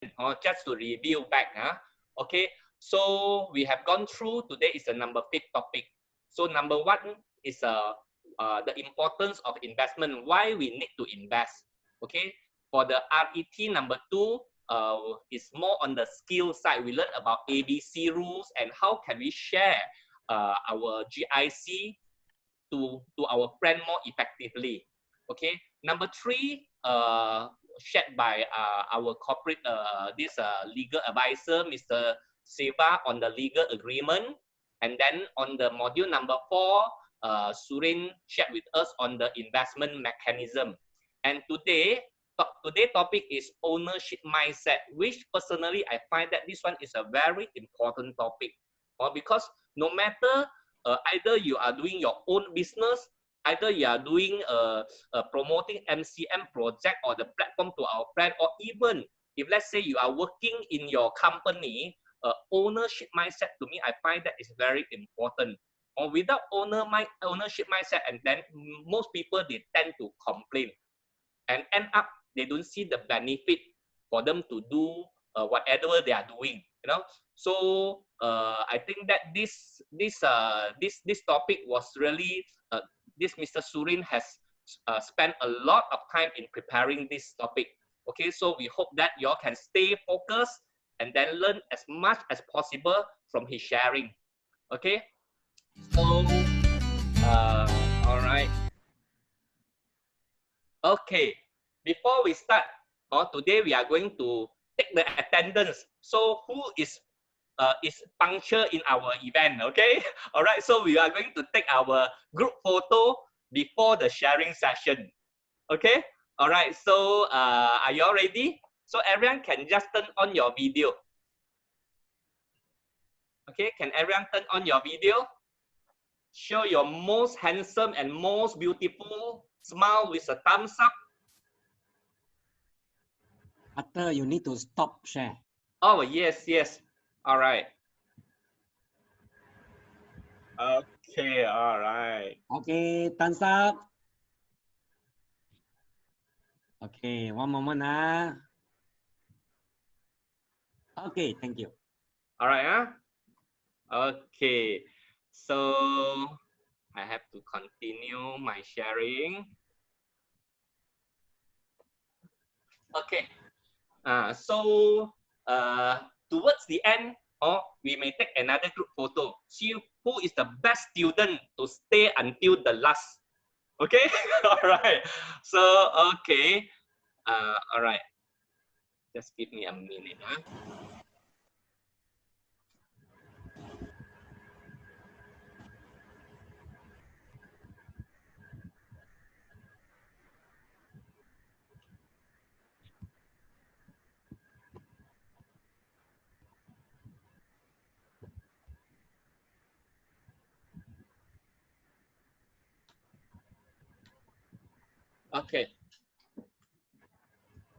just to review back. Okay, so we have gone through, today is the number 5th topic. So number 1 is the importance of investment, why we need to invest. Okay, for the RET number 2 is more on the skill side. We learn about ABC rules and how can we share our GIC to our friend more effectively. Okay, number 3 shared by our corporate legal advisor, Mr. Seva, on the legal agreement. And then on the module number 4, Surin shared with us on the investment mechanism. And today's topic is ownership mindset, which personally I find that this one is a very important topic, because no matter either you are doing your own business, either you are doing promoting MCM project or the platform to our friend, or even if let's say you are working in your company, ownership mindset, to me, I find that is very important. Or without ownership mindset, and then most people, they tend to complain and end up they don't see the benefit for them to do whatever they are doing. So I think that this topic was really this Mr. Surin has spent a lot of time in preparing this topic. Okay, so we hope that you all can stay focused and then learn as much as possible from his sharing. Okay, so all right. Okay, before we start, today we are going to take the attendance. So who is punctual in our event? Okay, all right. So we are going to take our group photo before the sharing session. Okay, all right. So are you all ready? So everyone can just turn on your video. Okay, can everyone turn on your video? Show your most handsome and most beautiful smile with a thumbs up. After you need to stop share. Oh, yes, yes. All right. Okay, all right. Okay, thumbs up. Okay, one moment. Okay, thank you. All right. Okay, so I have to continue my sharing. Okay. So towards the end, we may take another group photo. See who is the best student to stay until the last. Okay, all right. So okay, all right. Just give me a minute. Okay.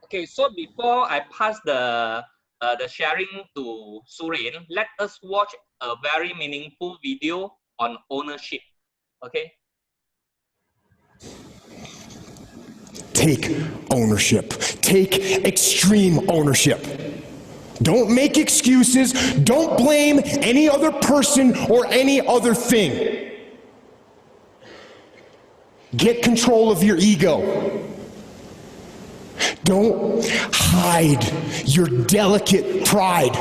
Okay, so before I pass the sharing to Surin, let us watch a very meaningful video on ownership. Okay. Take ownership. Take extreme ownership. Don't make excuses. Don't blame any other person or any other thing. Get control of your ego. Don't hide your delicate pride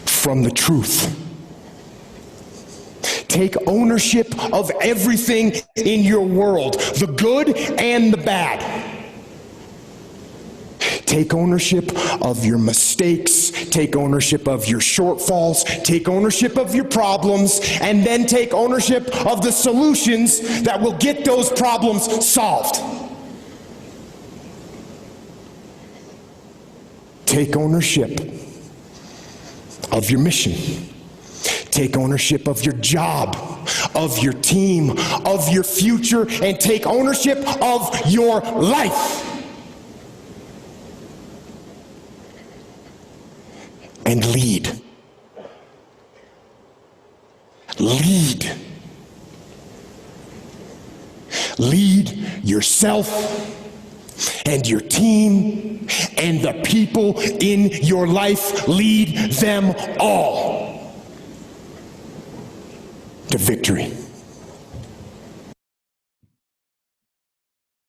from the truth. Take ownership of everything in your world, the good and the bad. Take ownership of your mistakes, take ownership of your shortfalls, take ownership of your problems, and then take ownership of the solutions that will get those problems solved. Take ownership of your mission. Take ownership of your job, of your team, of your future, and take ownership of your life. And lead. Lead. Lead yourself and your team and the people in your life. Lead them all to victory.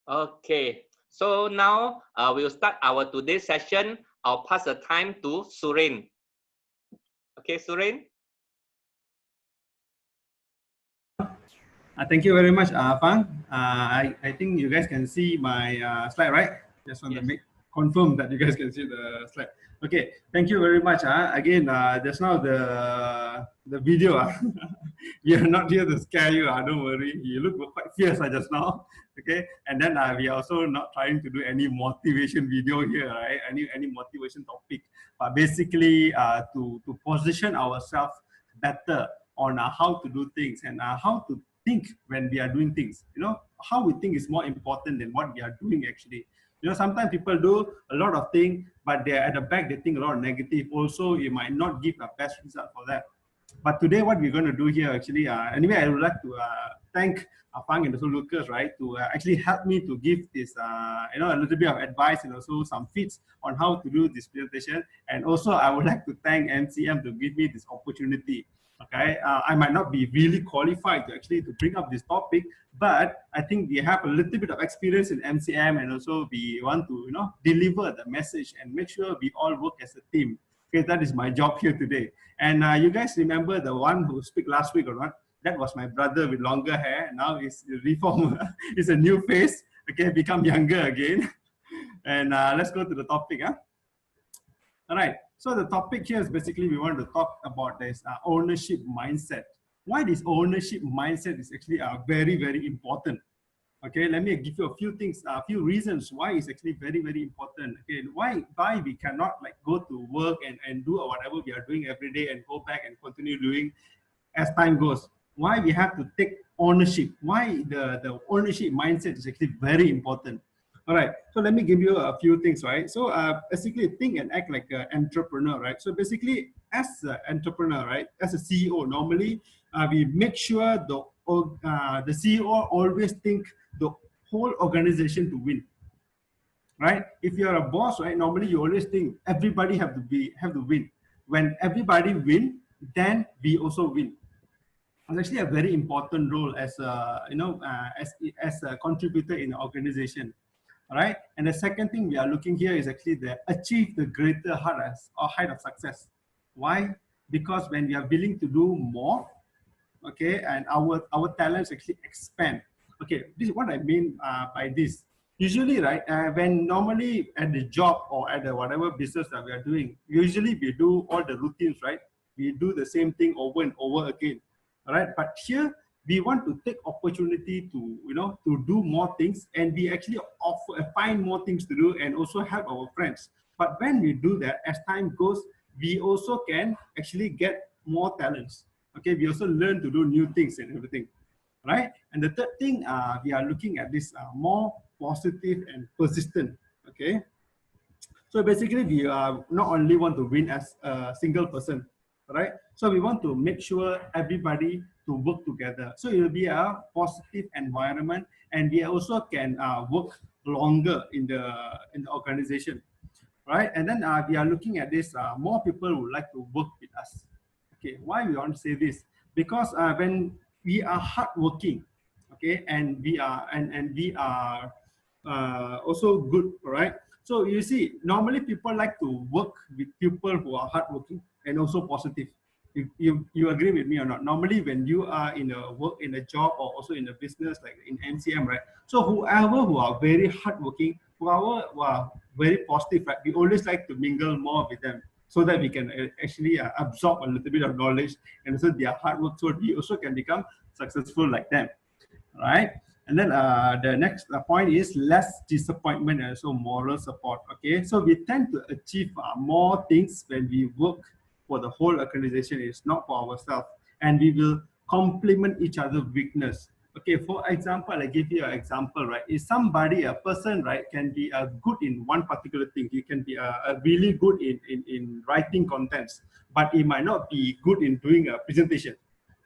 Okay, so now we'll start our today's session. I'll pass the time to Suren. Okay, Suren. Thank you very much, Fang. I think you guys can see my slide, right? Just want to confirm that you guys can see the slide. Okay, thank you very much. Again, just now the video, we are not here to scare you. Don't worry. You look quite fierce just now. Okay, and then we are also not trying to do any motivation video here, right? Any motivation topic, but basically to position ourselves better on how to do things and how to think when we are doing things. You know, how we think is more important than what we are doing actually. You know, sometimes people do a lot of things, but they're at the back, they think a lot of negative. Also, you might not give the best result for that. But today, what we're going to do here actually, anyway, I would like to thank Fang and also Lucas, right, to actually help me to give this, you know, a little bit of advice and also some feeds on how to do this presentation. And also, I would like to thank MCM to give me this opportunity. Okay, I might not be really qualified to actually to bring up this topic, but I think we have a little bit of experience in MCM, and also we want to, you know, deliver the message and make sure we all work as a team. Okay, that is my job here today. And you guys remember the one who spoke last week or not? That was my brother with longer hair. Now he's a reformer. It's a new face. Okay, become younger again. And let's go to the topic. All right. So the topic here is basically we want to talk about this ownership mindset. Why this ownership mindset is actually very, very important. Okay, let me give you a few things, a few reasons why it's actually very, very important. Okay, why we cannot like go to work and do whatever we are doing every day and go back and continue doing as time goes. Why we have to take ownership. Why the ownership mindset is actually very important. All right, so let me give you a few things, right? So basically think and act like an entrepreneur, right? So basically as an entrepreneur, right, as a CEO, normally we make sure the CEO always think the whole organization to win, right? If you're a boss, right, normally you always think everybody have to win. When everybody win, then we also win. It's actually a very important role as a, you know, as a contributor in an organization. All right, and the second thing we are looking here is actually the achieve the greater height of success. Why? Because when we are willing to do more, okay, and our talents actually expand. Okay, this is what I mean by this. Usually, right, when normally at the job or at the whatever business that we are doing, usually we do all the routines, right? We do the same thing over and over again. All right, but here we want to take opportunity to, you know, to do more things, and we actually find more things to do and also help our friends. But when we do that, as time goes, we also can actually get more talents. Okay, we also learn to do new things and everything, right? And the third thing, we are looking at this more positive and persistent. Okay, so basically we not only want to win as a single person, right? So we want to make sure everybody to work together. So it will be a positive environment, and we also can work longer in the organization, right? And then we are looking at this, more people would like to work with us. Okay, why we want to say this? Because when we are hardworking, okay, and we are also good, right? So you see, normally people like to work with people who are hardworking and also positive. You agree with me or not? Normally, when you are in a work, in a job, or also in a business like in MCM, right? So whoever who are very hardworking, whoever who are very positive, right? We always like to mingle more with them so that we can actually absorb a little bit of knowledge and also their hard work, so we also can become successful like them, right? And then the next point is less disappointment and also moral support. Okay, so we tend to achieve more things when we work for the whole organization. It's not for ourselves, and we will complement each other's weakness. Okay, for example, I give you an example, right? If somebody, a person, right, can be good in one particular thing, he can be really good in writing contents, but he might not be good in doing a presentation.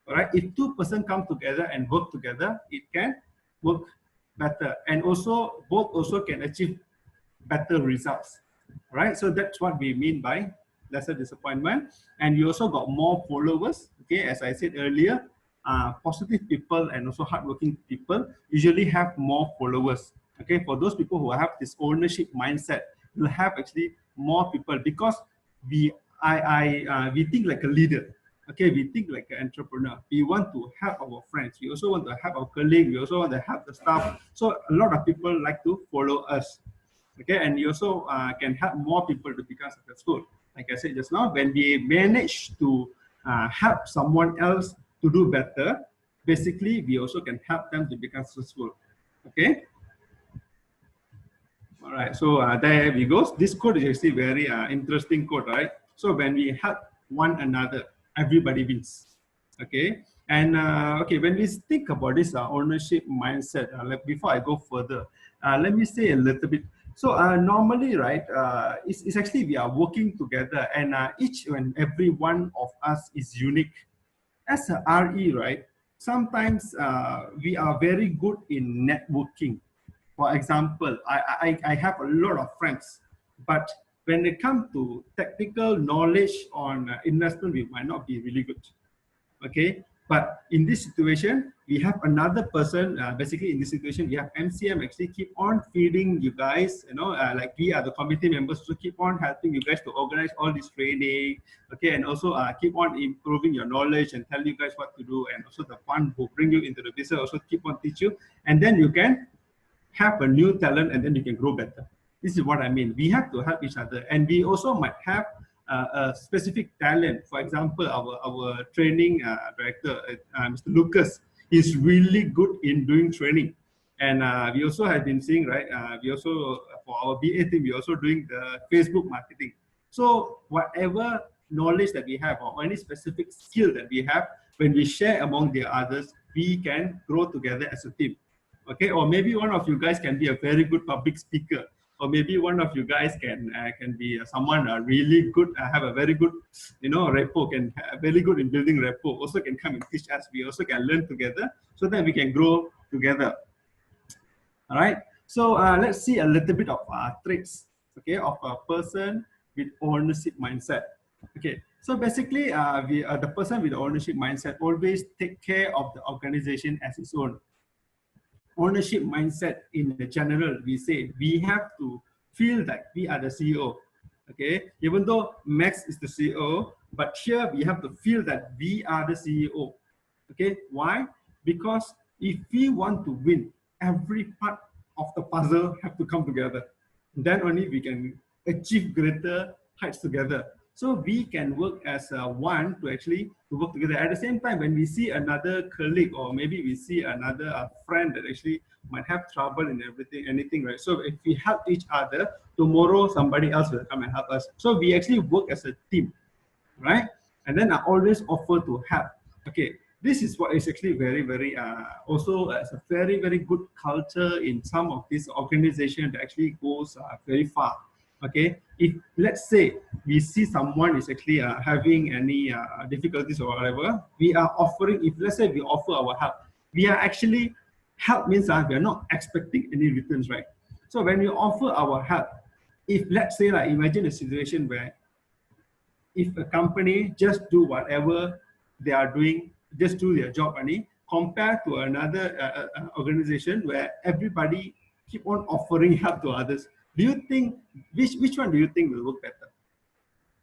All right, if two persons come together and work together, it can work better, and also both also can achieve better results, right? So that's what we mean by lesser disappointment. And you also got more followers, okay? As I said earlier, positive people and also hardworking people usually have more followers, okay? For those people who have this ownership mindset, you have actually more people because we think like a leader. Okay, we think like an entrepreneur. We want to help our friends. We also want to help our colleagues. We also want to help the staff. So a lot of people like to follow us. Okay, and you also can help more people to become successful. Like I said just now, when we manage to help someone else to do better, basically we also can help them to become successful. Okay. All right, so there we go. This quote is actually very interesting quote, right? So when we help one another, everybody wins. Okay, and okay, when we think about this ownership mindset, like before I go further, let me say a little bit. So normally, right, it's actually we are working together, and each and every one of us is unique. As a RE, right, sometimes we are very good in networking. For example, I have a lot of friends, but when it comes to technical knowledge on investment, we might not be really good. Okay, but in this situation, we have another person. Basically, in this situation, we have MCM actually keep on feeding you guys. You know, like we are the committee members, so keep on helping you guys to organize all this training. Okay, and also keep on improving your knowledge and tell you guys what to do. And also the one who bring you into the business also keep on teach you, and then you can have a new talent and then you can grow better. This is what I mean. We have to help each other, and we also might have a specific talent. For example, our training director, Mr. Lucas, is really good in doing training. And we also have been seeing, right, we also, for our BA team, we're also doing the Facebook marketing. So whatever knowledge that we have or any specific skill that we have, when we share among the others, we can grow together as a team. Okay, or maybe one of you guys can be a very good public speaker, or maybe one of you guys can be someone really good, have a very good, you know, rapport, can very good in building rapport. Also can come and teach us. We also can learn together, so that we can grow together. All right. So let's see a little bit of traits, okay, of a person with ownership mindset. Okay. So basically, the person with ownership mindset always take care of the organization as its own. Ownership mindset in the general, we say we have to feel that we are the CEO. Okay, even though Max is the CEO, but here we have to feel that we are the CEO. Okay, why? Because if we want to win, every part of the puzzle have to come together. Then only we can achieve greater heights together. So we can work as one to actually to work together. At the same time, when we see another colleague or maybe we see another friend that actually might have trouble in anything, right? So if we help each other, tomorrow somebody else will come and help us. So we actually work as a team, right? And then I always offer to help. Okay, this is what is actually very, very also as a very, very good culture in some of these organizations that actually goes very far. Okay, if let's say we see someone is actually having any difficulties or whatever, we are offering, if let's say we offer our help, we are actually, help means we are not expecting any returns, right? So when we offer our help, if let's say like imagine a situation where if a company just do whatever they are doing, just do their job only, compared to another organization where everybody keep on offering help to others, do you think, which one do you think will work better?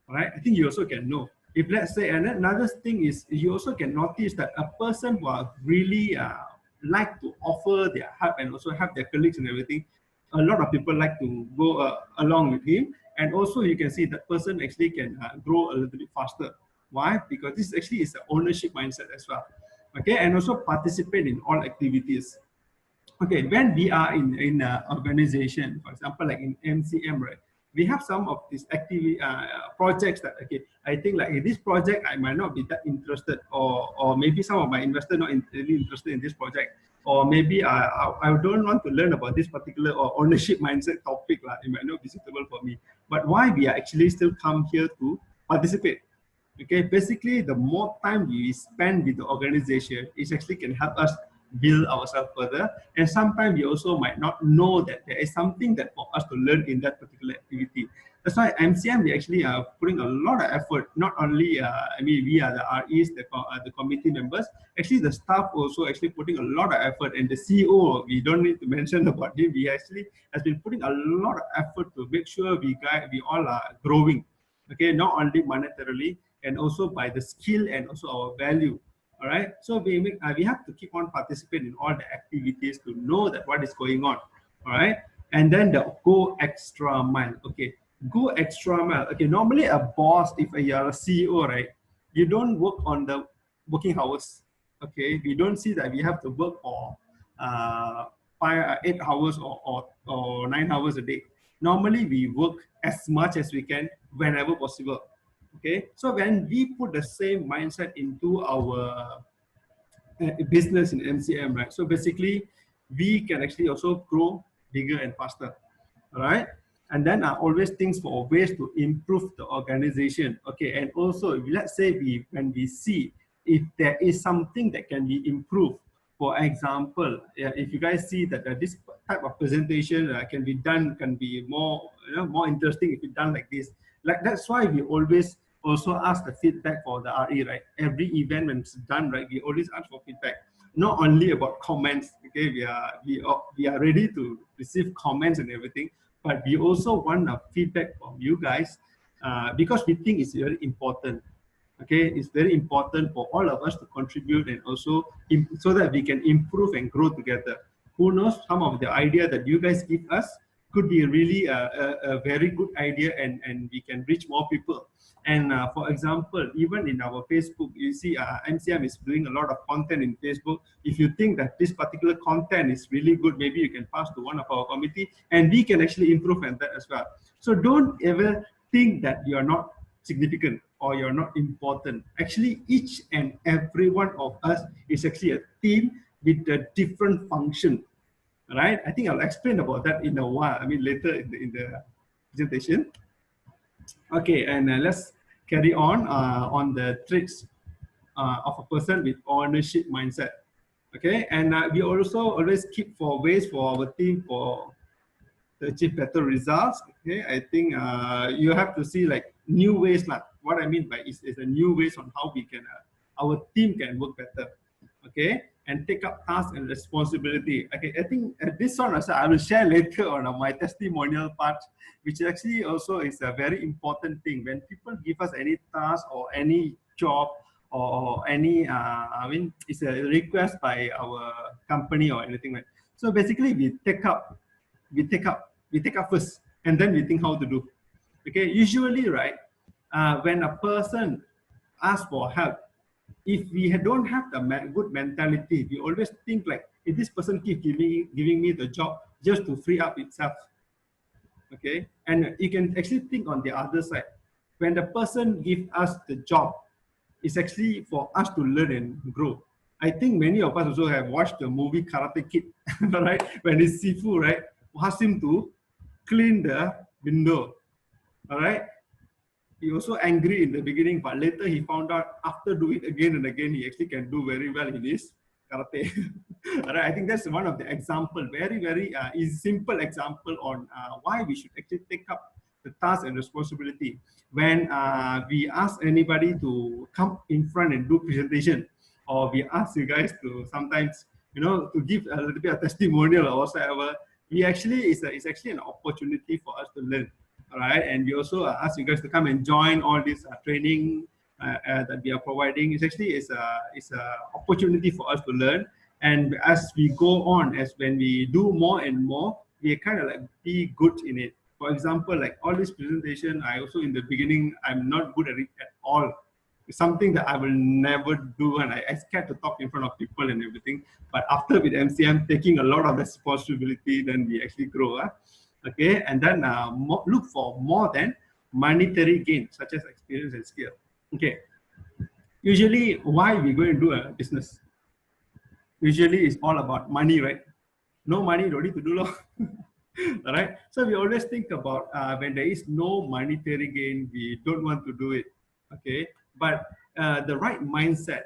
All right, I think you also can know. If let's say, and another thing is, you also can notice that a person who are really like to offer their help and also help their colleagues and everything, a lot of people like to go along with him. And also you can see that person actually can grow a little bit faster. Why? Because this actually is an ownership mindset as well. Okay, and also participate in all activities. Okay, when we are in an organization, for example, like in MCM, right, we have some of these activity projects that, okay, I think like in this project, I might not be that interested, or maybe some of my investors not really interested in this project, or maybe I don't want to learn about this particular or ownership mindset topic, it might not be suitable for me. But why we are actually still come here to participate? Okay, basically the more time we spend with the organization, it actually can help us build ourselves further. And sometimes we also might not know that there is something that for us to learn in that particular activity. That's why MCM, we actually are putting a lot of effort, not only, I mean, we are the REs, the committee members, actually the staff also actually putting a lot of effort, and the CEO, we don't need to mention about him, he actually has been putting a lot of effort to make sure we all are growing, okay, not only monetarily, and also by the skill and also our value. All right, so we have to keep on participating in all the activities to know that what is going on. All right, and then the go extra mile. Okay, go extra mile. Okay, normally a boss, if you are a CEO, right, you don't work on the working hours. Okay, we don't see that we have to work for 8 hours or 9 hours a day. Normally we work as much as we can whenever possible. Okay, so when we put the same mindset into our business in MCM, right? So basically, we can actually also grow bigger and faster, all right? And then always things for ways to improve the organization, okay? And also, let's say when we see if there is something that can be improved. For example, if you guys see that this type of presentation can be done, can be more, more interesting if it's done like this. Like that's why we always also ask the feedback for the RE, right? Every event when it's done, right, we always ask for feedback. Not only about comments, okay? We are ready to receive comments and everything, but we also want a feedback from you guys because we think it's very important. Okay, it's very important for all of us to contribute and also so that we can improve and grow together. Who knows, some of the idea that you guys give us could be really a very good idea, and we can reach more people. And for example, even in our Facebook, you see MCM is doing a lot of content in Facebook. If you think that this particular content is really good, maybe you can pass to one of our committee and we can actually improve on that as well. So don't ever think that you are not significant or you're not important. Actually, each and every one of us is actually a team with a different function, right? I think I'll explain about that in a while. I mean, later in the presentation. Okay, and let's carry on the traits of a person with ownership mindset. Okay, and we also always keep for ways for our team to achieve better results. Okay, I think you have to see like new ways. Like what I mean by is a new ways on how we can our team can work better. Okay, and take up tasks and responsibility. Okay, I think this one also I will share later on my testimonial part, which actually also is a very important thing. When people give us any task or any job or any, I mean, it's a request by our company or anything like. So basically, we take up first, and then we think how to do. Okay, usually, right, when a person asks for help, if we don't have the good mentality, we always think like, if this person keeps giving me the job just to free up itself. Okay, and you can actually think on the other side. When the person gives us the job, it's actually for us to learn and grow. I think many of us also have watched the movie Karate Kid, right? When it's Sifu, right, asked him to clean the window, all right? He was so angry in the beginning, but later he found out after doing it again and again, he actually can do very well in his karate. All right, I think that's one of the example, very simple example on why we should actually take up the task and responsibility. When we ask anybody to come in front and do presentation, or we ask you guys to sometimes, to give a little bit of testimonial or whatever, it's actually an opportunity for us to learn. All right, and we also ask you guys to come and join all this training that we are providing. It's actually it's a opportunity for us to learn, and as we go on, as when we do more and more, we kind of like be good in it. For example, like all this presentation, I also in the beginning I'm not good at it at all. It's something that I will never do, and I scared to talk in front of people and everything. But after with MCM taking a lot of responsibility, then we actually grow. Okay, and then look for more than monetary gain, such as experience and skill. Okay, usually why we going to do a business? Usually it's all about money, right? No money, no need to do law. All right, so we always think about when there is no monetary gain, we don't want to do it. Okay, but the right mindset,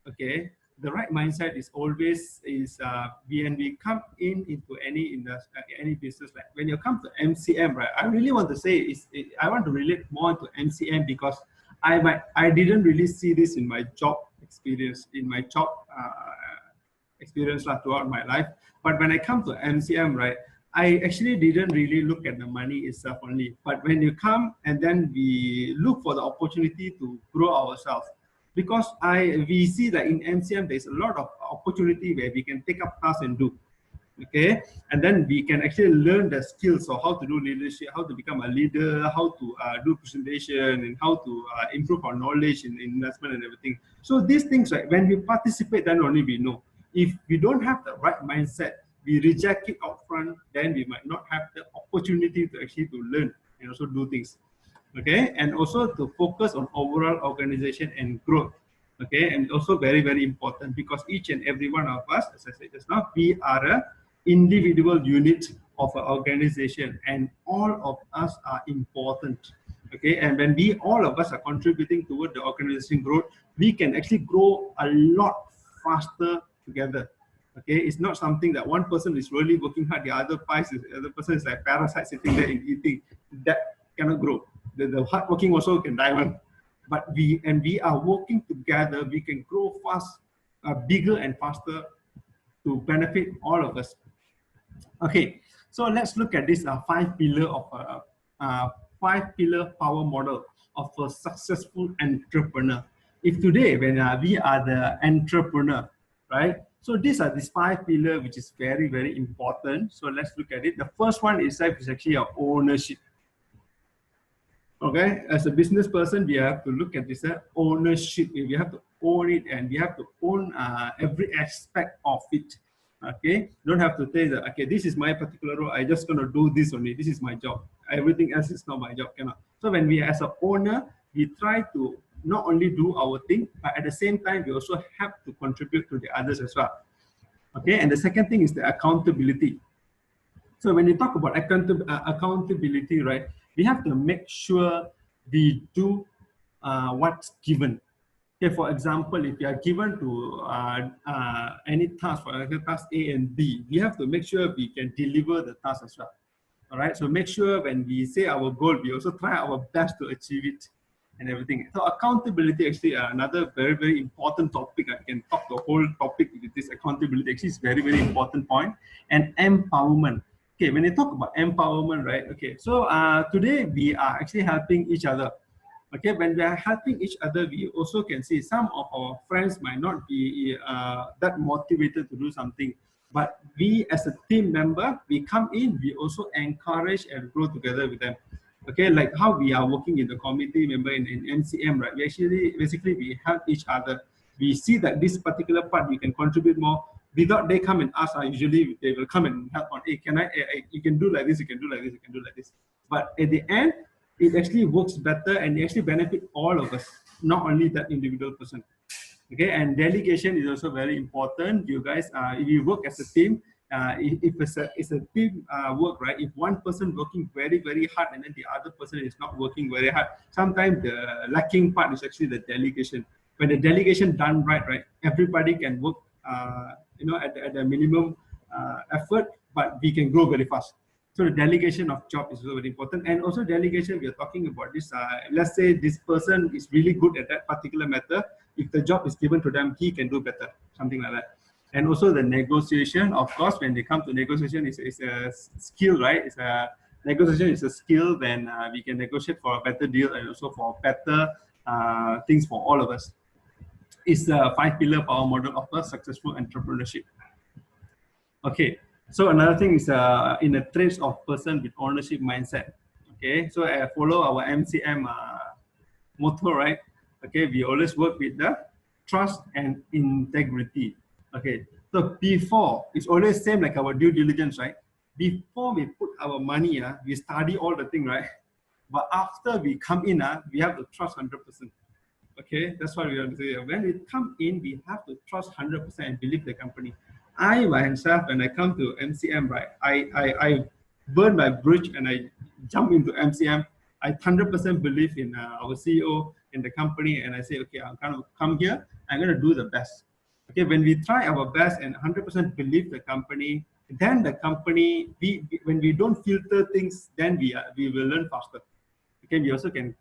okay, the right mindset is always when we come into any business, like when you come to MCM, right? I really want to say I want to relate more to MCM because I didn't really see this in my job experience, throughout my life. But when I come to MCM, right, I actually didn't really look at the money itself only. But when you come and then we look for the opportunity to grow ourselves, because we see that in MCM there's a lot of opportunity where we can take up tasks and do. Okay, and then we can actually learn the skills of how to do leadership, how to become a leader, how to do presentation, and how to improve our knowledge in investment and everything. So these things, right, when we participate, then only we know. If we don't have the right mindset, we reject it upfront, then we might not have the opportunity to actually to learn and also do things. Okay, and also to focus on overall organization and growth. Okay, and also very, very important, because each and every one of us, as I said just now, we are a individual unit of an organization, and all of us are important. Okay, and when all of us are contributing toward the organization growth, we can actually grow a lot faster together. Okay, it's not something that one person is really working hard, the other person is like parasite sitting there and eating. That cannot grow. The hard working also can die one. But we are working together, we can grow fast, bigger and faster to benefit all of us. Okay, so let's look at this five pillar power model of a successful entrepreneur. If today when we are the entrepreneur, right? So these are these five pillars, which is very, very important. So let's look at it. The first one is actually ownership. Okay, as a business person, we have to look at this ownership. We have to own it, and we have to own every aspect of it. Okay, don't have to say that, okay, this is my particular role, I just gonna do this only, this is my job, everything else is not my job. Cannot. So when we as an owner, we try to not only do our thing, but at the same time we also have to contribute to the others as well. Okay, and the second thing is the accountability. So when you talk about accountability, right, we have to make sure we do what's given. Okay, for example, if you are given to any task, for example, task A and B, we have to make sure we can deliver the task as well. All right, so make sure when we say our goal, we also try our best to achieve it and everything. So accountability actually another very, very important topic. I can talk the whole topic with this accountability. Actually, it's very, very important point. And empowerment. Okay, when you talk about empowerment, right? Okay, so today we are actually helping each other. Okay, when we are helping each other, we also can see some of our friends might not be that motivated to do something. But we as a team member, we come in, we also encourage and grow together with them. Okay, like how we are working in the committee member in MCM, right? We actually, basically, we help each other. We see that this particular part we can contribute more. Without they come and ask, usually they will come and help on, hey, you can do like this, you can do like this, you can do like this. But at the end, it actually works better and it actually benefit all of us, not only that individual person. Okay, and delegation is also very important. You guys, if you work as a team, if it's a team work, right? If one person working very, very hard and then the other person is not working very hard, sometimes the lacking part is actually the delegation. When the delegation done right, everybody can work, at the minimum effort, but we can grow very fast. So the delegation of job is also very important. And also delegation, we are talking about this, let's say this person is really good at that particular matter. If the job is given to them, he can do better, something like that. And also the negotiation, of course, when they come to negotiation, it's a skill, right? Negotiation is a skill, then we can negotiate for a better deal and also for better things for all of us. It's the five-pillar power model of a successful entrepreneurship. Okay. So another thing is in the traits of person with ownership mindset. Okay, so I follow our MCM motto, right? Okay, we always work with the trust and integrity. Okay, so before, it's always same like our due diligence, right? Before we put our money, we study all the thing, right? But after we come in, we have to trust 100%. Okay, that's what we have to say. When we come in, we have to trust 100% and believe the company. I myself, when I come to MCM, right, I burn my bridge and I jump into MCM. I 100% believe in our CEO, in the company, and I say, okay, I'm going to come here, I'm going to do the best. Okay, when we try our best and 100% believe the company, then the company, when we don't filter things, then we will learn faster. Okay, we also can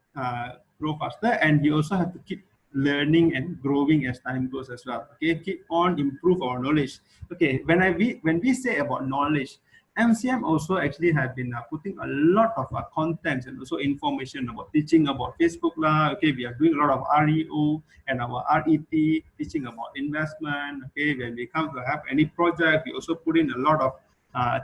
grow faster, and we also have to keep learning and growing as time goes as well. Okay, keep on improve our knowledge. Okay, when we say about knowledge, MCM also actually have been putting a lot of content and also information about teaching about Facebook lah. Okay, we are doing a lot of REO and our RET, teaching about investment. Okay, when we come to have any project, we also put in a lot of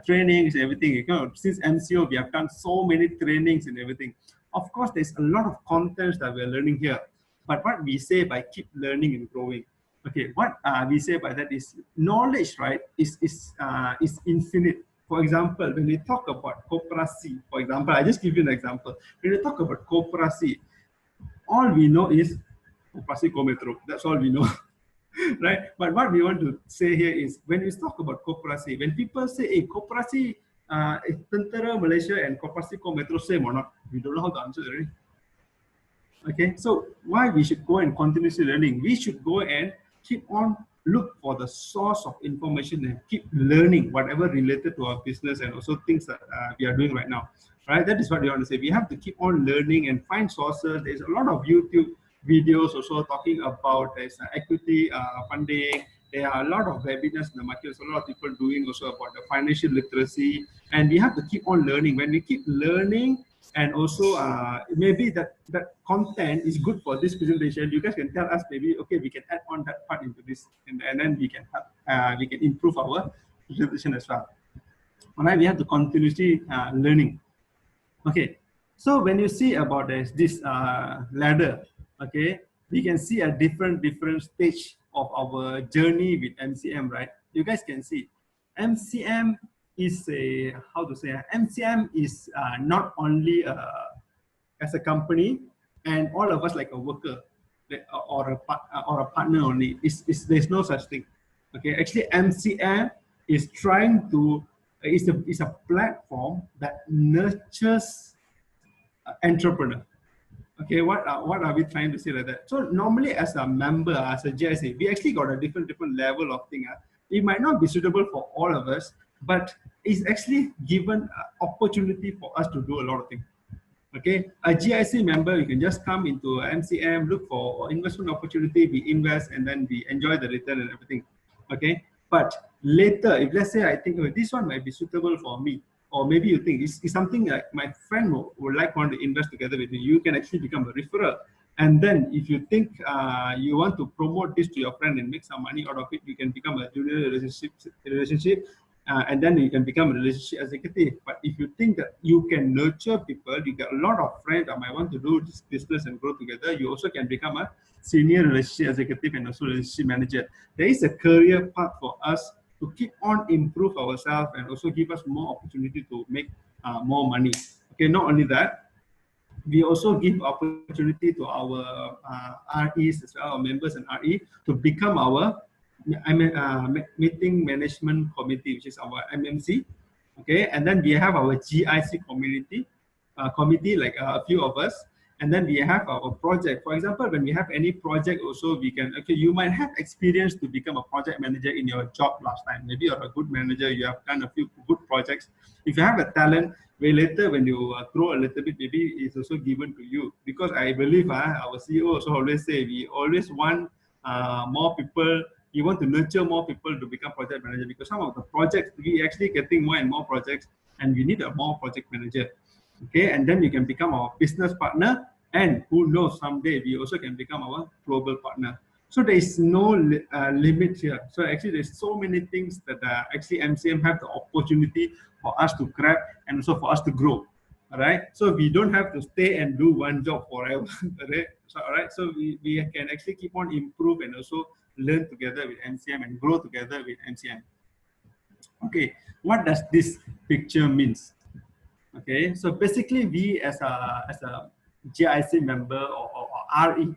trainings and everything. You know, since MCO, we have done so many trainings and everything. Of course, there's a lot of contents that we're learning here. But what we say by keep learning and growing, okay, what we say by that is knowledge, right, is infinite. For example, when we talk about koperasi, for example, I just give you an example. When we talk about koperasi, all we know is koperasi kometro. That's all we know. Right? But what we want to say here is when we talk about koperasi, when people say, hey, koperasi, Tentera Malaysia and koperasi kometro same or not, we don't know how to answer it, right? Okay, so why we should go and continuously learning? We should go and keep on look for the source of information and keep learning whatever related to our business and also things that we are doing right now. Right, that is what we want to say. We have to keep on learning and find sources. There's a lot of YouTube videos also talking about there's equity funding. There are a lot of webinars in the market. There's a lot of people doing also about the financial literacy, and we have to keep on learning. When we keep learning, and also maybe that content is good for this presentation, you guys can tell us maybe, okay, we can add on that part into this, and then we can improve our presentation as well. All right, we have to continuously learning. Okay, so when you see about this ladder, okay, we can see a different stage of our journey with MCM, right? You guys can see MCM is a, how to say, MCM is not only as a company and all of us like a worker or a partner only. There's no such thing. Okay, actually MCM is trying to, is a platform that nurtures entrepreneur. Okay, what are we trying to say like that? So normally as a member, as a GIS, we actually got a different level of thing. It might not be suitable for all of us, but it's actually given opportunity for us to do a lot of things. Okay, a GIC member, you can just come into MCM, look for investment opportunity, we invest, and then we enjoy the return and everything. Okay, but later, if let's say I think, oh, this one might be suitable for me, or maybe you think it's something like my friend would like want to invest together with you can actually become a referral. And then if you think you want to promote this to your friend and make some money out of it, you can become a junior relationship. And then you can become a relationship executive. But if you think that you can nurture people, you get a lot of friends that might want to do this business and grow together, you also can become a senior relationship executive and also relationship manager. There is a career path for us to keep on improve ourselves and also give us more opportunity to make more money. Okay, not only that, we also give opportunity to our REs as well, our members and RE, to become our meeting management committee, which is our MMC. Okay, and then we have our GIC community committee, like a few of us. And then we have our project. For example, when we have any project also, we can, okay, you might have experience to become a project manager in your job last time. Maybe you're a good manager, you have done a few good projects. If you have a talent, way later when you grow a little bit, maybe it's also given to you. Because I believe our CEO also always say, we always want more people, you want to nurture more people to become project manager, because some of the projects, we actually getting more and more projects, and we need a more project manager. Okay, and then you can become our business partner, and who knows, someday we also can become our global partner. So there is no limit here. So actually there's so many things that actually MCM have the opportunity for us to grab and also for us to grow. All right, so we don't have to stay and do one job forever. All right, so we can actually keep on improve and also learn together with MCM and grow together with MCM. Okay, what does this picture means? Okay, so basically we as a GIC member or RE,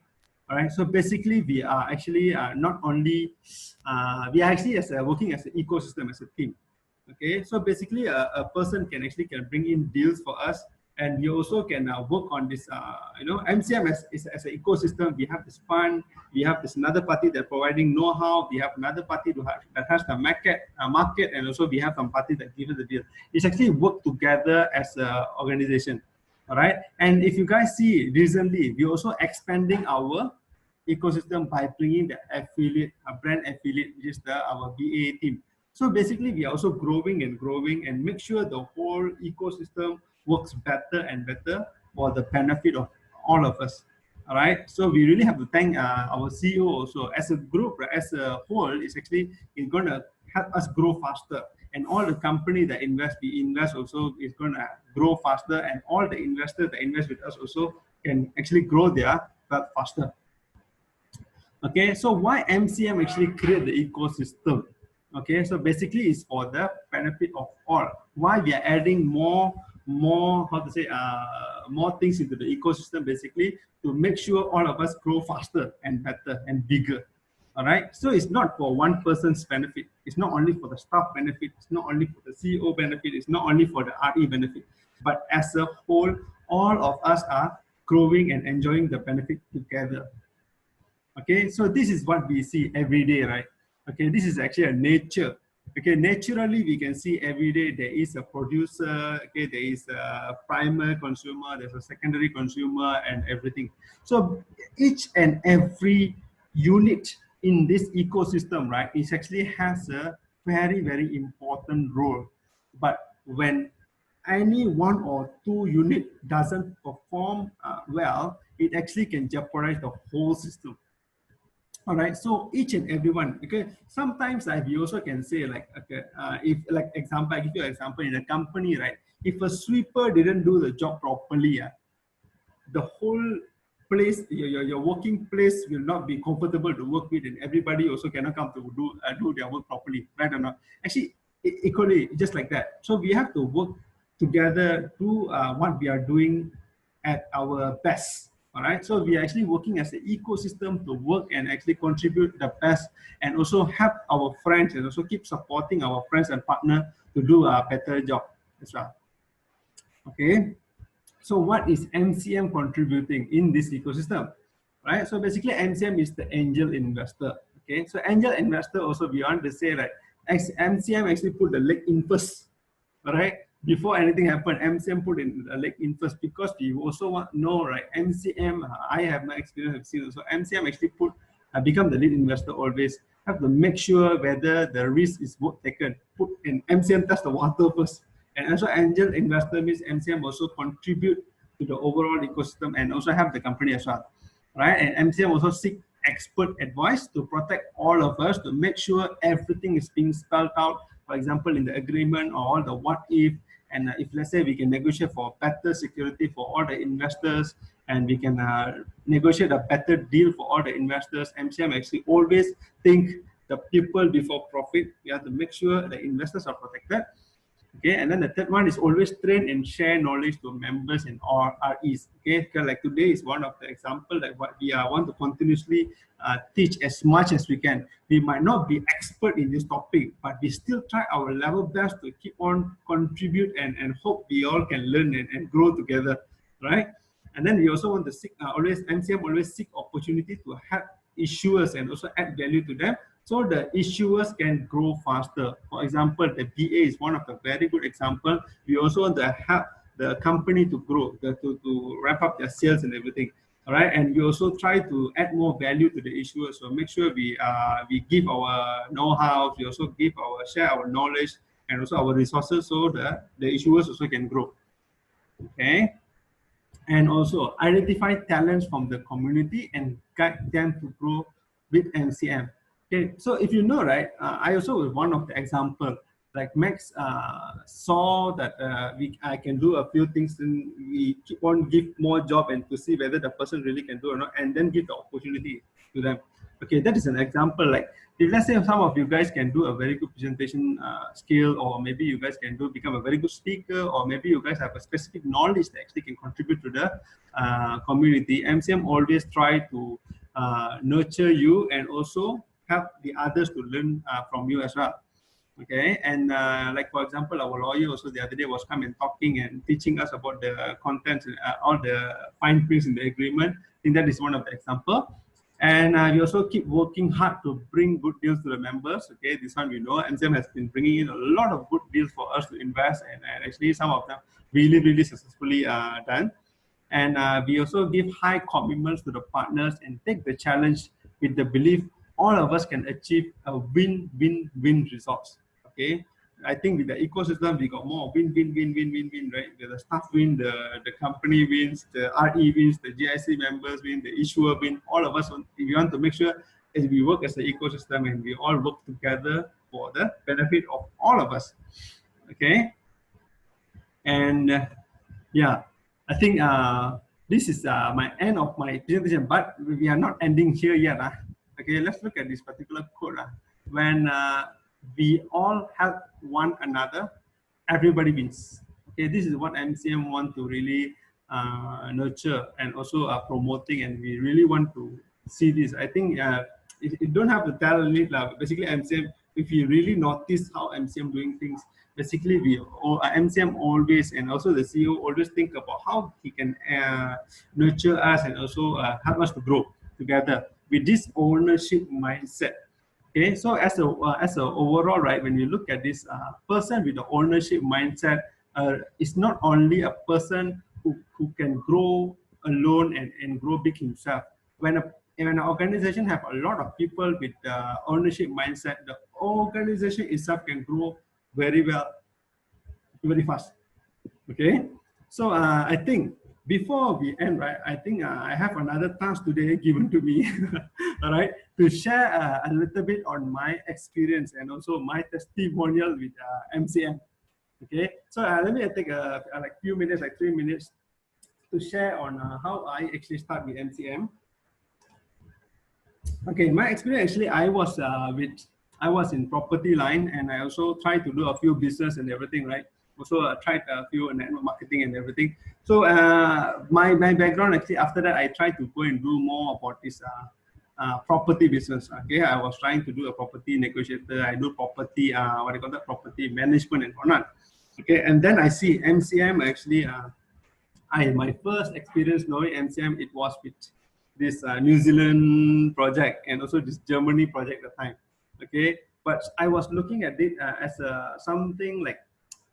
all right, so basically we are actually not only, we are actually working as an ecosystem, as a team. Okay, so basically a person can bring in deals for us, And we also can work on this, MCM as an ecosystem. We have this fund, we have this another party that providing know-how, we have another party that has the market, and also we have some party that gives us the deal. It's actually work together as an organization, all right? And if you guys see recently, we also expanding our ecosystem by bringing the affiliate, brand affiliate, which is our BA team. So basically, we are also growing and make sure the whole ecosystem works better and better for the benefit of all of us. All right. So we really have to thank our CEO also. As a group, as a whole, it's going to help us grow faster. And all the company that we invest also is going to grow faster. And all the investors that invest with us also can actually grow their wealth faster. Okay. So why MCM actually create the ecosystem? Okay, so basically it's for the benefit of all. Why we are adding more things into the ecosystem, basically to make sure all of us grow faster and better and bigger. All right, so it's not for one person's benefit. It's not only for the staff benefit. It's not only for the CEO benefit. It's not only for the RE benefit. But as a whole, all of us are growing and enjoying the benefit together. Okay, so this is what we see every day, right? Okay, this is actually a nature. Okay, naturally we can see every day there is a producer, okay, there is a primary consumer, there's a secondary consumer and everything. So each and every unit in this ecosystem, right, it actually has a very, very important role. But when any one or two unit doesn't perform well, it actually can jeopardize the whole system. All right, so each and everyone, okay, sometimes we also can say like, okay, if like example, I give you an example in a company, right? If a sweeper didn't do the job properly, the whole place, your working place will not be comfortable to work with, and everybody also cannot come to do their work properly, right or not? Actually, equally, just like that. So we have to work together, do what we are doing at our best. All right, so we are actually working as an ecosystem to work and actually contribute the best, and also help our friends and also keep supporting our friends and partner to do a better job as well. Okay, so what is MCM contributing in this ecosystem? Right, so basically MCM is the angel investor. Okay, so angel investor also we want to say like MCM actually put the leg in first. All right. Before anything happened, MCM put in a leg in first, because we also want to know, right? MCM, I have my experience of seeing, so MCM actually become the lead investor always, have to make sure whether the risk is worth taken. Put in MCM test the water first. And also angel investor means MCM also contribute to the overall ecosystem and also have the company as well, right? And MCM also seek expert advice to protect all of us, to make sure everything is being spelled out, for example, in the agreement or all the what if, and if let's say we can negotiate for better security for all the investors, and we can negotiate a better deal for all the investors. MCM actually always think the people before profit. We have to make sure the investors are protected. Okay, and then the third one is always train and share knowledge to members in all REs. Okay, because like today is one of the example that what we want to continuously teach as much as we can. We might not be expert in this topic, but we still try our level best to keep on contribute and hope we all can learn and grow together, right? And then we also want to seek MCM always seek opportunity to help issuers and also add value to them, so the issuers can grow faster. For example, the BA is one of the very good example. We also want to help the company to grow, to ramp up their sales and everything. All right, and we also try to add more value to the issuers. So make sure we give our know-how. We also share our knowledge and also our resources, so that the issuers also can grow. Okay, and also identify talents from the community and guide them to grow with MCM. Okay, so if you know, right, I also was one of the example. Like Max saw that I can do a few things, and we keep on give more job and to see whether the person really can do or not, and then give the opportunity to them. Okay, that is an example. Like if let's say some of you guys can do a very good presentation skill, or maybe you guys can become a very good speaker, or maybe you guys have a specific knowledge that actually can contribute to the community. MCM always try to nurture you and also help the others to learn from you as well. Okay, and like for example, our lawyer also the other day was come and talking and teaching us about the contents, all the fine prints in the agreement. I think that is one of the example. And we also keep working hard to bring good deals to the members. Okay, this one we know MCM has been bringing in a lot of good deals for us to invest, and actually some of them really successfully done. And we also give high commitments to the partners and take the challenge with the belief all of us can achieve a win-win-win results. Okay, I think with the ecosystem we got more win-win-win-win-win-win, right? The staff win, the company wins, the RE wins, the GIC members win, the issuer win. All of us, we want to make sure as we work as an ecosystem and we all work together for the benefit of all of us. Okay, and yeah, I think this is my end of my presentation, but we are not ending here yet. Okay, let's look at this particular quote. When we all help one another, everybody wins. Okay, this is what MCM want to really nurture and also promoting, and we really want to see this. I think you don't have to tell it. Basically, MCM, if you really notice how MCM doing things, basically MCM always, and also the CEO always think about how he can nurture us and also help us to grow together with this ownership mindset. Okay, so as a overall, right, when you look at this person with the ownership mindset, it's not only a person who can grow alone and grow big himself. When an organization have a lot of people with ownership mindset, the organization itself can grow very well, very fast. Okay, so I think before we end, right, I think I have another task today given to me, all right, to share a little bit on my experience and also my testimonial with MCM. Okay, so let me take like few minutes, like 3 minutes, to share on how I actually start with MCM. Okay, my experience actually, I was in property line, and I also tried to do a few business and everything, right? Also tried a few network marketing and everything. So my background actually, after that, I tried to go and do more about this property business. Okay, I was trying to do a property negotiator. I do property, what do you call that, property management and whatnot. Okay, and then I see MCM actually. My first experience knowing MCM, it was with this New Zealand project and also this Germany project at the time. Okay, but I was looking at it as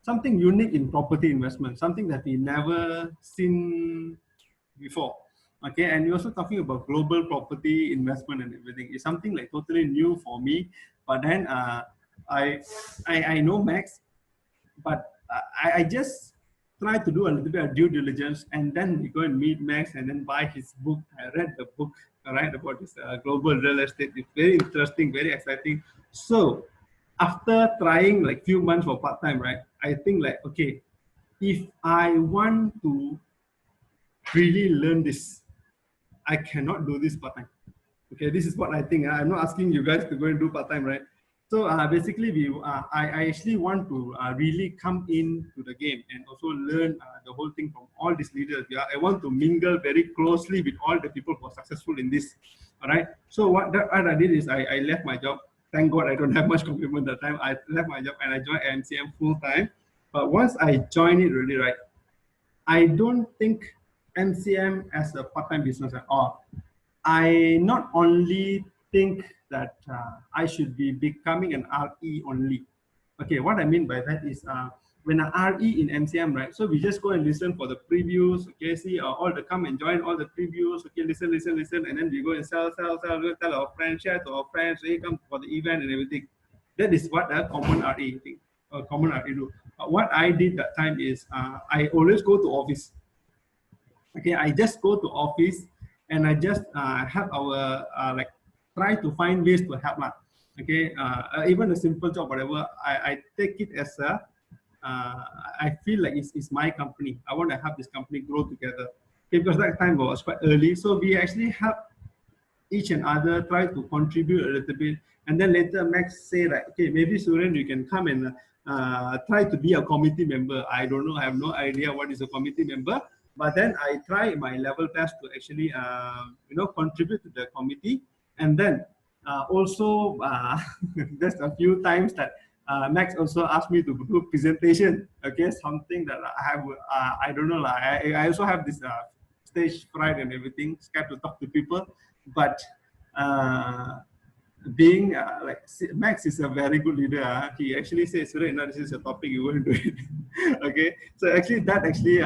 something unique in property investment, something that we never seen before. Okay, and you're also talking about global property investment and everything. It's something like totally new for me. But then I know Max, but I just try to do a little bit of due diligence, and then we go and meet Max and then buy his book. I read the book, right, about this global real estate. It's very interesting, very exciting. So after trying like few months for part-time, right, I think like, okay, if I want to really learn this, I cannot do this part-time. Okay, this is what I think. I'm not asking you guys to go and do part-time, right? So basically, I actually want to really come into the game and also learn the whole thing from all these leaders. Yeah, I want to mingle very closely with all the people who are successful in this. All right. So what I did is I left my job. Thank God I don't have much commitment at the time. I left my job and I joined MCM full time. But once I joined it, really, right, I don't think MCM as a part-time business at all. I not only think that I should be becoming an RE only. Okay, what I mean by that is when an RE in MCM, right? So we just go and listen for the previews. Okay, see all the come and join all the previews. Okay, listen, and then we go and sell, tell our friends, share to our friends. Hey, come for the event and everything. That is what a common RE thing, a common RE do. What I did that time is I always go to office. Okay, I just go to office and I just help our like try to find ways to help lah. Okay, even a simple job, whatever, I take it as a I feel like it's my company. I want to help this company grow together. Okay, because that time was quite early, so we actually help each and other, try to contribute a little bit, and then later Max say like, okay, maybe Suren, you can come and try to be a committee member. I don't know, I have no idea what is a committee member, but then I try my level best to actually contribute to the committee. And then also there's a few times that Max also asked me to do presentation. Okay, something that I have. I don't know. I also have this stage fright and everything, scared to talk to people. But being Max is a very good leader. He actually says, "No, this is a topic you won't do it." Okay, so actually that actually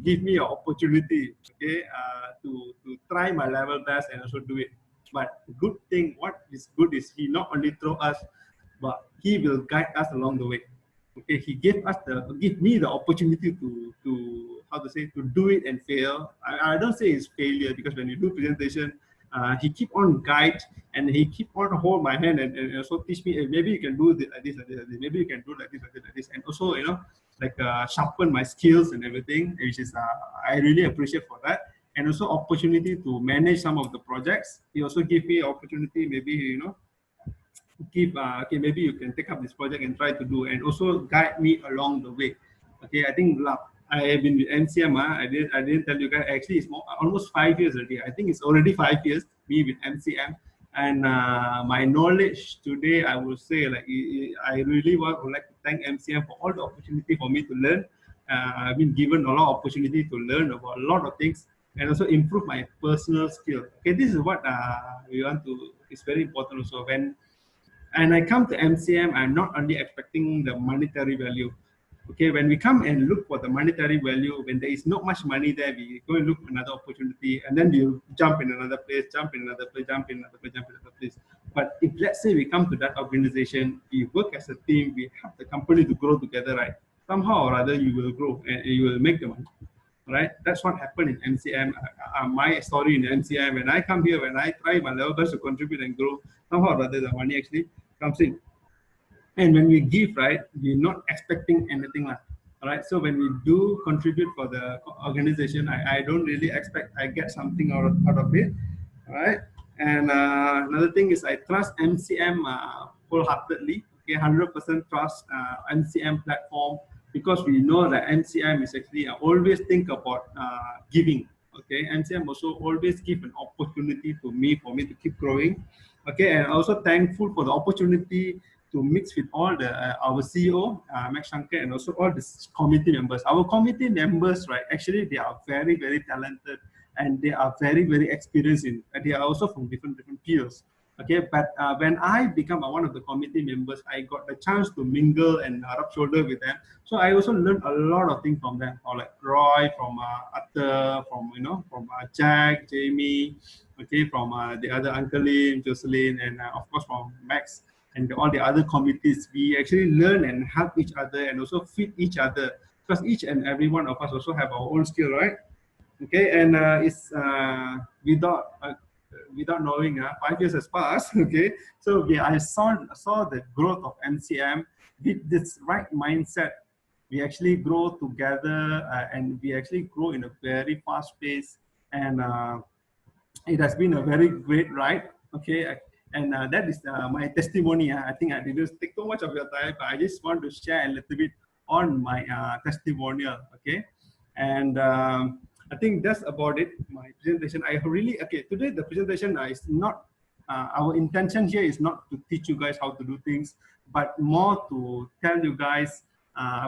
give me an opportunity. Okay, to try my level best and also do it. But good thing, what is good is he not only throw us, but he will guide us along the way. Okay, he give me the opportunity to how to say, to do it and fail. I don't say it's failure, because when you do presentation, he keep on guide, and he keep on hold my hand, and also teach me, hey, maybe you can do this like this, like this, like this. Maybe you can do like this, like this, like this, and also like sharpen my skills and everything, which is I really appreciate for that. And also opportunity to manage some of the projects. He also give me opportunity, maybe give okay, maybe you can take up this project and try to do, and also guide me along the way. Okay, I think I have been with MCM. I didn't tell you guys. Actually, it's almost 5 years already. I think it's already 5 years me with MCM, and my knowledge today, I would say, like, I really would like to thank MCM for all the opportunity for me to learn. I've been given a lot of opportunity to learn about a lot of things, and also improve my personal skill. Okay, this is what we want to. It's very important also. And I come to MCM, I'm not only expecting the monetary value. Okay, when we come and look for the monetary value, when there is not much money there, we go and look for another opportunity, and then we jump in another place, jump in another place, jump in another place, jump in another place. But if let's say we come to that organization, we work as a team, we have the company to grow together, right? Somehow or other, you will grow and you will make the money. Right, that's what happened in MCM. My story in MCM, when I come here, when I try my level best to contribute and grow, somehow or other the money actually comes in. And when we give, right, we're not expecting anything like, all right. So when we do contribute for the organization, I don't really expect I get something out of it, all right. And another thing is I trust MCM wholeheartedly. Okay, 100% trust MCM platform, because we know that MCM is actually always think about giving. Okay, MCM also always give an opportunity to me for me to keep growing. Okay, and also thankful for the opportunity to mix with all the our CEO, Max Shankar, and also all the committee members. Our committee members, right? Actually, they are very, very talented, and they are very, very experienced in. They are also from different fields. Okay, but when I become one of the committee members, I got the chance to mingle and rub shoulder with them. So I also learned a lot of things from them, or like Roy, from Arthur, from from Jack, Jamie, okay, from the other Uncle Lim, Jocelyn, and of course from Max and all the other committees. We actually learn and help each other, and also feed each other, because each and every one of us also have our own skill, right? Okay, and it's without knowing, 5 years has passed. Okay, so I saw the growth of MCM with this right mindset. We actually grow together, and we actually grow in a very fast pace, and it has been a very great ride. Okay, and that is my testimony. I think I didn't take too much of your time, but I just want to share a little bit on my testimonial. Okay, and I think that's about it. My presentation. Today the presentation is not. Our intention here is not to teach you guys how to do things, but more to tell you guys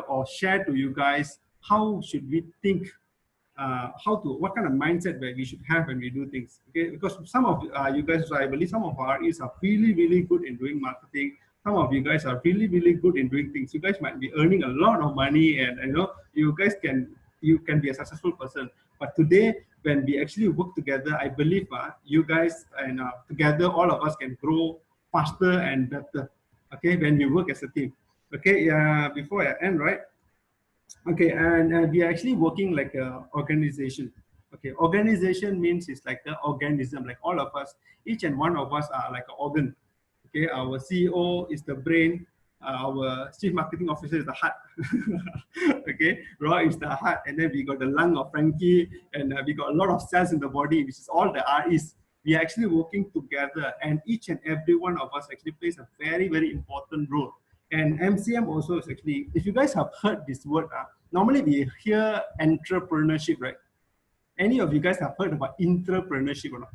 or share to you guys how should we think, what kind of mindset that we should have when we do things. Okay, because some of you guys, I believe some of our REs are really, really good in doing marketing. Some of you guys are really, really good in doing things. You guys might be earning a lot of money, and you guys can be a successful person. But today, when we actually work together, I believe you guys and together, all of us can grow faster and better. Okay, when we work as a team. Okay, before I end, right? Okay, and we are actually working like an organization. Okay, organization means it's like an organism, like all of us, each and one of us are like an organ. Okay, our CEO is the brain, our chief marketing officer is the heart. Okay, Roy is the heart, and then we got the lung of Frankie, and we got a lot of cells in the body, which is all the REs. We are actually working together, and each and every one of us actually plays a very, very important role. And MCM also is actually, if you guys have heard this word, normally we hear entrepreneurship, right? Any of you guys have heard about entrepreneurship or not?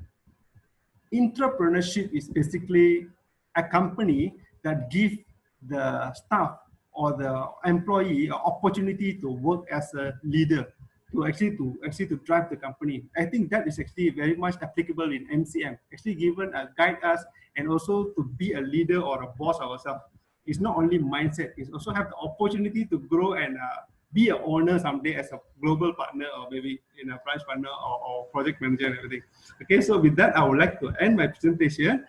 Entrepreneurship is basically a company that gives the staff or the employee an opportunity to work as a leader, to actually drive the company. I think that is actually very much applicable in MCM, actually given guide us and also to be a leader or a boss ourselves. It's not only mindset, it's also have the opportunity to grow and be an owner someday as a global partner or maybe in a branch partner or project manager and everything. Okay, so with that, I would like to end my presentation.